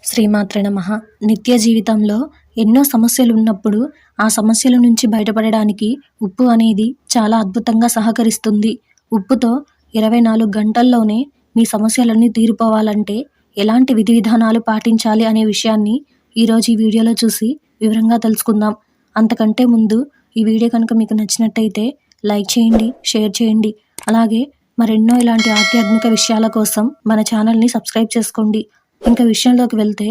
శ్రీమాత్రే నమః. నిత్య జీవితంలో ఎన్నో సమస్యలు ఉన్నప్పుడు ఆ సమస్యల నుంచి బయటపడడానికి ఉప్పు అనేది చాలా అద్భుతంగా సహకరిస్తుంది. ఉప్పుతో 24 గంటల్లోనే మీ సమస్యలన్నీ తీరిపోవాలంటే ఎలాంటి విధి విధానాలు పాటించాలి అనే విషయాన్ని ఈరోజు ఈ వీడియోలో చూసి వివరంగా తెలుసుకుందాం. అంతకంటే ముందు ఈ వీడియో కనుక మీకు నచ్చినట్టయితే లైక్ చేయండి, షేర్ చేయండి. అలాగే మరెన్నో ఇలాంటి ఆధ్యాత్మిక విషయాల కోసం మన ఛానల్ని సబ్స్క్రైబ్ చేసుకోండి. ఇంకా విషయంలోకి వెళ్తే,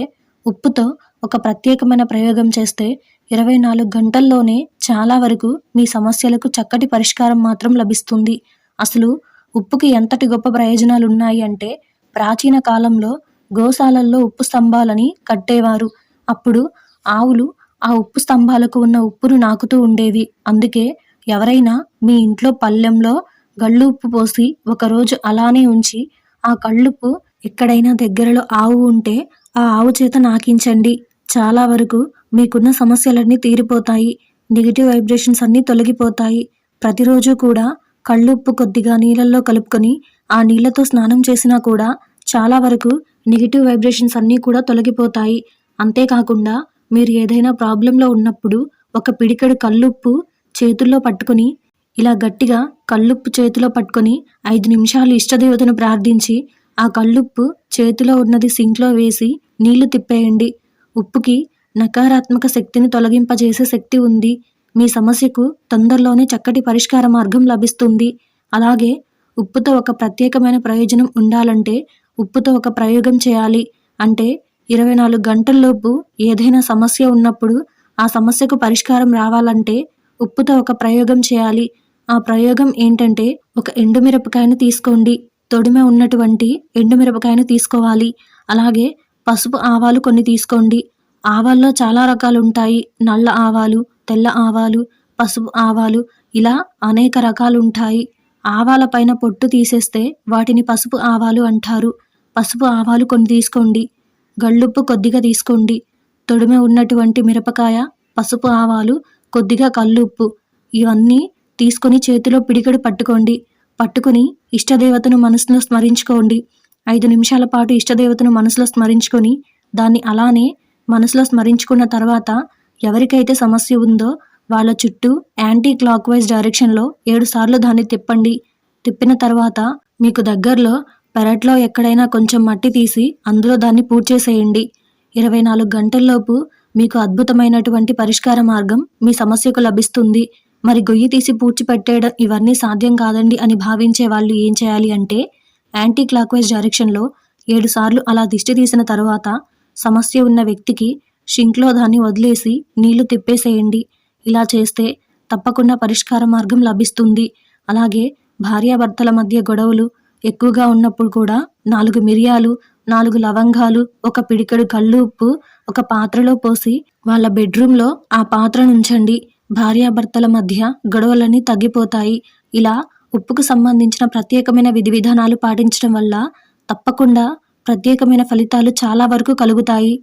ఉప్పుతో ఒక ప్రత్యేకమైన ప్రయోగం చేస్తే 24 గంటల్లోనే చాలా వరకు మీ సమస్యలకు చక్కటి పరిష్కారం మాత్రం లభిస్తుంది. అసలు ఉప్పుకి ఎంతటి గొప్ప ప్రయోజనాలు ఉన్నాయి అంటే, ప్రాచీన కాలంలో గోశాలల్లో ఉప్పు స్తంభాలని కట్టేవారు. అప్పుడు ఆవులు ఆ ఉప్పు స్తంభాలకు ఉన్న ఉప్పును నాకుతూ ఉండేవి. అందుకే ఎవరైనా మీ ఇంట్లో పళ్ళెంలో గళ్ళు ఉప్పు పోసి ఒకరోజు అలానే ఉంచి ఆ కళ్ళుప్పు ఎక్కడైనా దగ్గరలో ఆవు ఉంటే ఆ ఆవు చేత నాకించండి. చాలా వరకు మీకున్న సమస్యలన్నీ తీరిపోతాయి. నెగిటివ్ వైబ్రేషన్స్ అన్నీ తొలగిపోతాయి. ప్రతిరోజు కూడా కళ్ళుప్పు కొద్దిగా నీళ్ళల్లో కలుపుకొని ఆ నీళ్ళతో స్నానం చేసినా కూడా చాలా వరకు నెగిటివ్ వైబ్రేషన్స్ అన్నీ కూడా తొలగిపోతాయి. అంతేకాకుండా మీరు ఏదైనా ప్రాబ్లంలో ఉన్నప్పుడు ఒక పిడికెడు కళ్ళుప్పు చేతుల్లో పట్టుకొని ఇలా గట్టిగా కళ్ళుప్పు చేతిలో పట్టుకొని 5 నిమిషాలు ఇష్టదేవతను ప్రార్థించి ఆ కళ్ళుప్పు చేతిలో ఉన్నది సింక్లో వేసి నీళ్లు తిప్పేయండి. ఉప్పుకి నకారాత్మక శక్తిని తొలగింపజేసే శక్తి ఉంది. మీ సమస్యకు తొందరలోనే చక్కటి పరిష్కార మార్గం లభిస్తుంది. అలాగే ఉప్పుతో ఒక ప్రత్యేకమైన ప్రయోజనం ఉండాలంటే ఉప్పుతో ఒక ప్రయోగం చేయాలి. అంటే 24 గంటల్లోపు ఏదైనా సమస్య ఉన్నప్పుడు ఆ సమస్యకు పరిష్కారం రావాలంటే ఉప్పుతో ఒక ప్రయోగం చేయాలి. ఆ ప్రయోగం ఏంటంటే, ఒక ఎండుమిరపకాయను తీసుకోండి. తొడిమె ఉన్నటువంటి ఎండుమిరపకాయను తీసుకోవాలి. అలాగే పసుపు ఆవాలు కొన్ని తీసుకోండి. ఆవాల్లో చాలా రకాలు ఉంటాయి. నల్ల ఆవాలు, తెల్ల ఆవాలు, పసుపు ఆవాలు, ఇలా అనేక రకాలు ఉంటాయి. ఆవాల పైన పొట్టు తీసేస్తే వాటిని పసుపు ఆవాలు అంటారు. పసుపు ఆవాలు కొన్ని తీసుకోండి. గళ్ళుప్పు కొద్దిగా తీసుకోండి. తొడిమె ఉన్నటువంటి మిరపకాయ, పసుపు ఆవాలు, కొద్దిగా కల్లుప్పు, ఇవన్నీ తీసుకొని చేతిలో పిడికెడు పట్టుకోండి. పట్టుకుని ఇష్టదేవతను మనసులో స్మరించుకోండి. 5 నిమిషాల పాటు ఇష్టదేవతను మనసులో స్మరించుకొని దాన్ని అలానే మనసులో స్మరించుకున్న తర్వాత ఎవరికైతే సమస్య ఉందో వాళ్ళ చుట్టూ యాంటీ క్లాక్ వైజ్ డైరెక్షన్లో 7 సార్లు దాన్ని తిప్పండి. తిప్పిన తర్వాత మీకు దగ్గరలో పెరట్లో ఎక్కడైనా కొంచెం మట్టి తీసి అందులో దాన్ని పూడ్చేసేయండి. 24 గంటల్లోపు మీకు అద్భుతమైనటువంటి పరిష్కార మార్గం మీ సమస్యకు లభిస్తుంది. మరి గొయ్యి తీసి పూడ్చిపెట్టేయడం ఇవన్నీ సాధ్యం కాదండి అని భావించే వాళ్ళు ఏం చేయాలి అంటే, యాంటీ క్లాక్ వైజ్ డైరెక్షన్లో 7 సార్లు అలా దిష్టి తీసిన తర్వాత సమస్య ఉన్న వ్యక్తికి షింక్లో దాన్ని వదిలేసి నీళ్లు తిప్పేసేయండి. ఇలా చేస్తే తప్పకుండా పరిష్కార మార్గం లభిస్తుంది. అలాగే భార్యాభర్తల మధ్య గొడవలు ఎక్కువగా ఉన్నప్పుడు కూడా 4 మిరియాలు, 4 లవంగాలు, ఒక పిడికెడు కళ్ళు ఉప్పు ఒక పాత్రలో పోసి వాళ్ళ బెడ్రూమ్లో ఆ పాత్రను ఉంచండి. భార్యాభర్తల మధ్య గొడవలన్నీ తగ్గిపోతాయి. ఇలా ఉప్పుకు సంబంధించిన ప్రత్యేకమైన విధి విధానాలు పాటించడం వల్ల తప్పకుండా ప్రత్యేకమైన ఫలితాలు చాలా వరకు కలుగుతాయి.